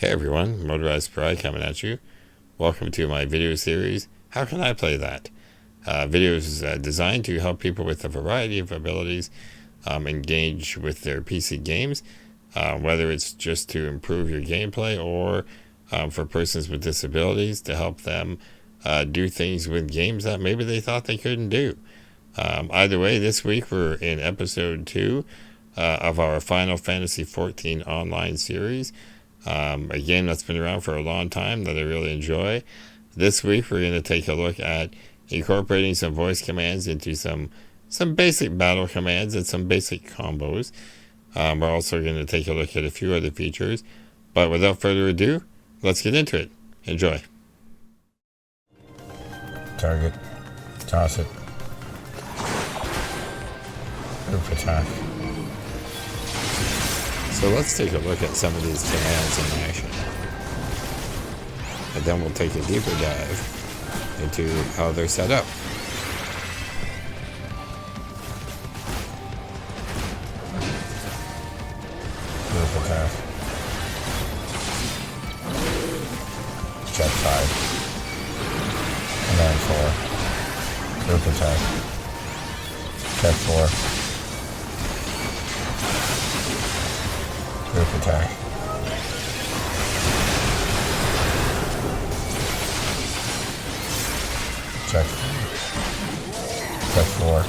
Hey everyone, Motorized Pariah coming at you. Welcome to my video series, How Can I Play That? Videos designed to help people with a variety of abilities engage with their PC games, whether it's just to improve your gameplay or for persons with disabilities to help them do things with games that maybe they thought they couldn't do. Either way, this week we're in episode 2 of our Final Fantasy XIV online series. A game that's been around for a long time that I really enjoy. This week we're going to take a look at incorporating some voice commands into some basic battle commands and some basic combos. We're also going to take a look at a few other features. But without further ado, let's get into it. Enjoy. Target. Toss it. Group attack. So let's take a look at some of these commands in action. And then we'll take a deeper dive into how they're set up. Group attack. Check 5. Command 4. Group attack. Check 4. Group attack. Check 4.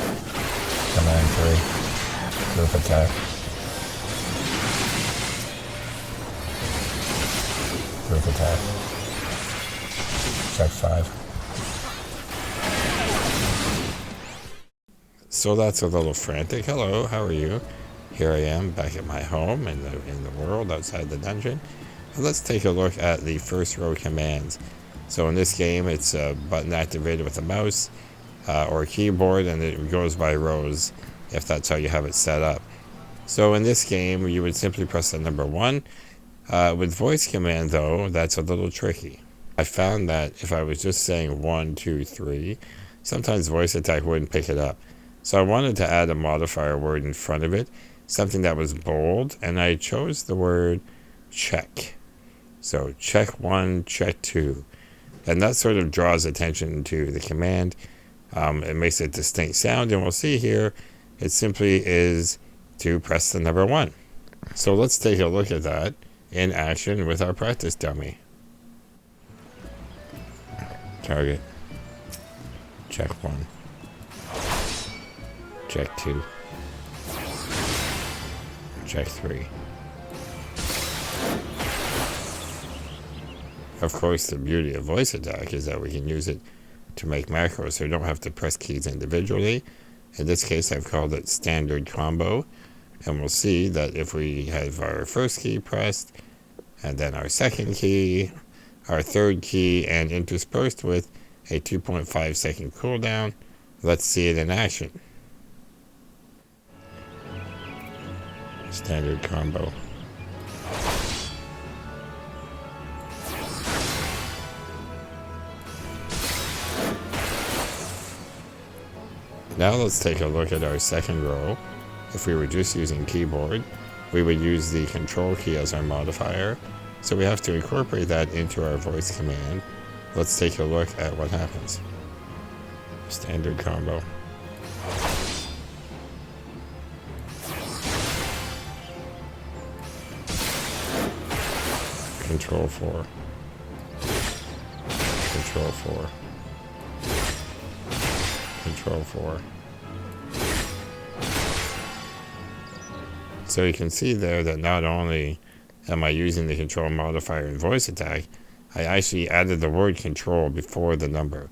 Command 3. Group attack. Group attack. Check 5. So that's a little frantic. Hello, how are you? Here I am back at my home in the world outside the dungeon. And let's take a look at the first row commands. So in this game, it's a button activated with a mouse or a keyboard, and it goes by rows if that's how you have it set up. So in this game, you would simply press the number 1. With voice command, though, that's a little tricky. I found that if I was just saying 1, 2, 3, sometimes voice attack wouldn't pick it up. So I wanted to add a modifier word in front of it, something that was bold, and I chose the word check. So check 1, check 2. And that sort of draws attention to the command. It makes a distinct sound, and we'll see here, it simply is to press the number 1. So let's take a look at that in action with our practice dummy. Target. Check 1. Check 2. Check 3. Of course, the beauty of voice attack is that we can use it to make macros, so we don't have to press keys individually. In this case, I've called it standard combo, and we'll see that if we have our first key pressed, and then our second key, our third key, and interspersed with a 2.5 second cooldown, let's see it in action. Standard combo. Now let's take a look at our second row. If we were just using keyboard, we would use the control key as our modifier. So we have to incorporate that into our voice command. Let's take a look at what happens. Standard combo. Control 4. Control 4. Control 4. So you can see there that not only am I using the control modifier in voice attack, I actually added the word control before the number.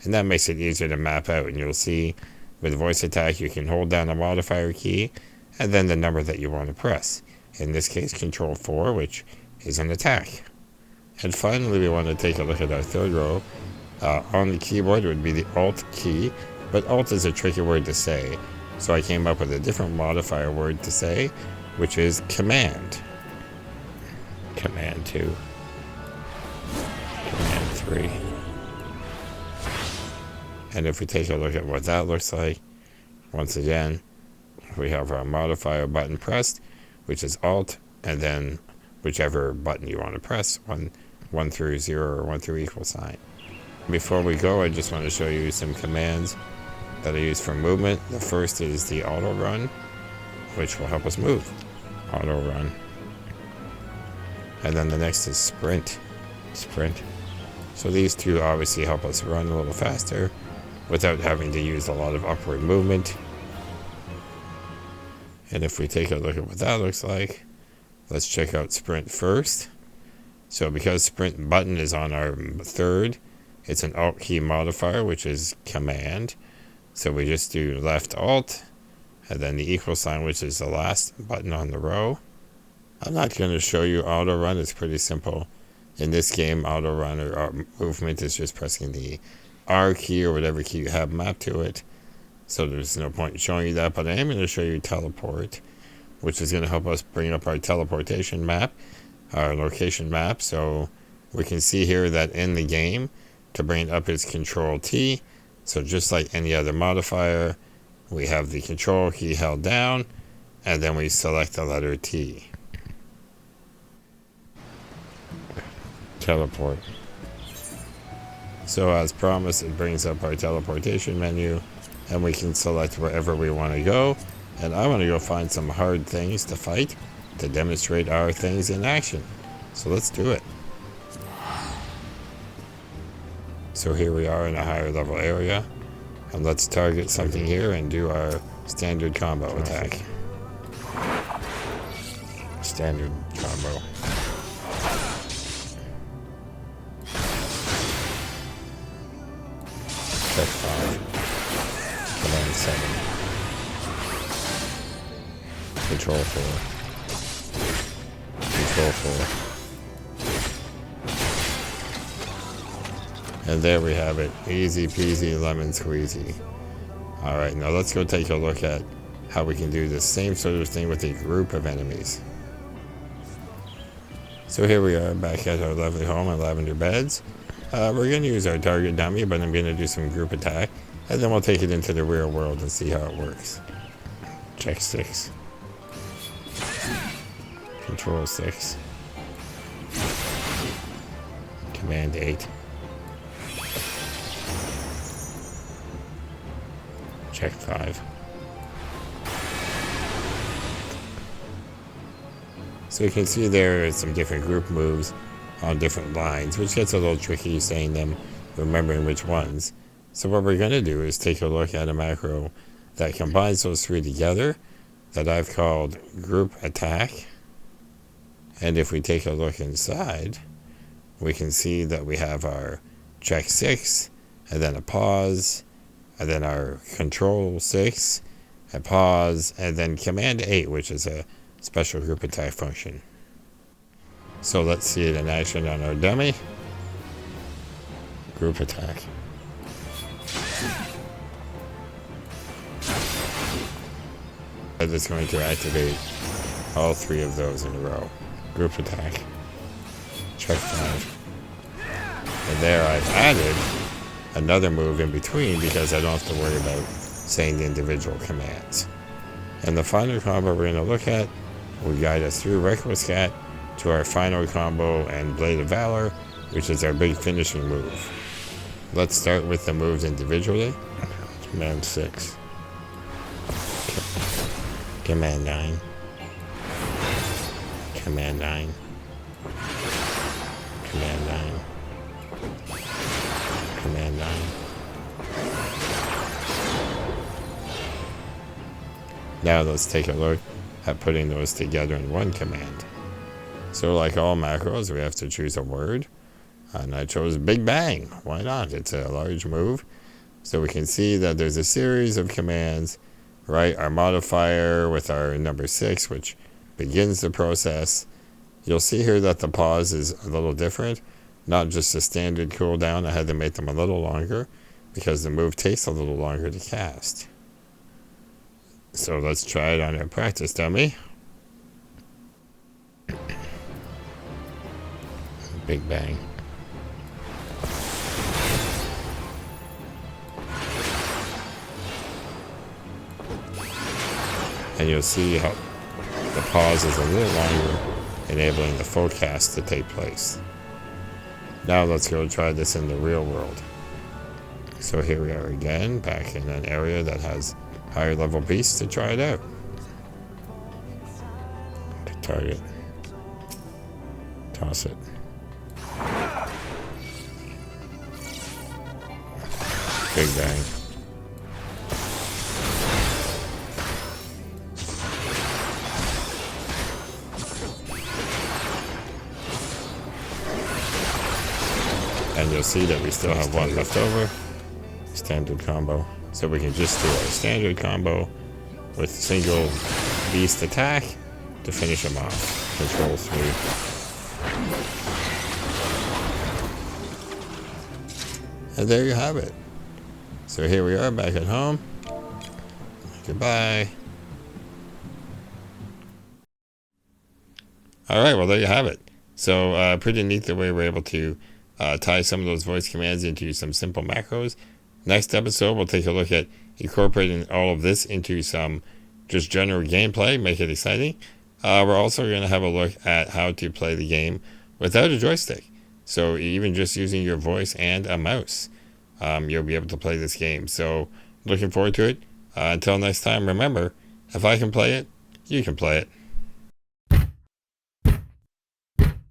And that makes it easier to map out. And you'll see with voice attack, you can hold down the modifier key and then the number that you want to press. In this case, control 4, which is an attack. And finally, we want to take a look at our third row. On the keyboard, it would be the Alt key, but Alt is a tricky word to say. So I came up with a different modifier word to say, which is command. Command 2. Command 3. And if we take a look at what that looks like, once again, we have our modifier button pressed, which is Alt, and then whichever button you want to press, 1 through 0 or 1 through equal sign. Before we go, I just want to show you some commands that I use for movement. The first is the auto run, which will help us move. Auto run. And then the next is sprint. Sprint. So these two obviously help us run a little faster without having to use a lot of upward movement. And if we take a look at what that looks like, let's check out sprint first. So because sprint button is on our third, it's an alt key modifier, which is command. So we just do left alt, and then the equal sign, which is the last button on the row. I'm not going to show you auto run. It's pretty simple. In this game, auto run or movement is just pressing the R key or whatever key you have mapped to it. So there's no point in showing you that, but I am going to show you teleport, which is going to help us bring up our teleportation map, our location map. So we can see here that in the game, to bring it up is Control T. So just like any other modifier, we have the Control key held down, and then we select the letter T. Teleport. So as promised, it brings up our teleportation menu, and we can select wherever we want to go. And I want to go find some hard things to fight to demonstrate our things in action. So let's do it. So here we are in a higher level area, and let's target something here and do our standard combo attack. Standard combo. Check 5. Command 7. Control 4. Control 4. And there we have it. Easy peasy lemon squeezy. Alright, now let's go take a look at how we can do the same sort of thing with a group of enemies. So here we are back at our lovely home in Lavender Beds. We're going to use our target dummy, but I'm going to do some group attack, and then we'll take it into the real world and see how it works. Check 6. Control 6. Command 8. Check 5. So you can see there are some different group moves on different lines, which gets a little tricky saying them, remembering which ones. So what we're going to do is take a look at a macro that combines those three together that I've called group attack. And if we take a look inside, we can see that we have our check 6, and then a pause, and then our control 6, a pause, and then command 8, which is a special group attack function. So let's see it in action on our dummy. Group attack. It's going to activate all three of those in a row. Group attack. Check 5. And there I've added another move in between because I don't have to worry about saying the individual commands. And the final combo we're going to look at will guide us through Reckless Cat to our final combo and Blade of Valor, which is our big finishing move. Let's start with the moves individually. Command 6. Command 9. Command 9. Command 9. Command 9. Now let's take a look at putting those together in one command. So like all macros, we have to choose a word. And I chose Big Bang. Why not? It's a large move. So we can see that there's a series of commands, right? Our modifier with our number 6, which begins the process. You'll see here that the pause is a little different. Not just a standard cooldown. I had to make them a little longer because the move takes a little longer to cast. So let's try it on our practice dummy. Big Bang. And you'll see how the pause is a little longer enabling the forecast to take place. Now let's go try this in the real world. So here we are again, back in an area that has higher level beasts to try it out. Target. Toss it. Big bang. And you'll see that we still have one left over. Standard combo. So we can just do our standard combo with single beast attack to finish him off. Control 3. And there you have it. So here we are back at home. Goodbye. Alright, well there you have it. So pretty neat the way we're able to tie some of those voice commands into some simple macros. Next episode, we'll take a look at incorporating all of this into some just general gameplay, make it exciting. We're also going to have a look at how to play the game without a joystick. So even just using your voice and a mouse, you'll be able to play this game. So looking forward to it. Until next time, remember, if I can play it, you can play it.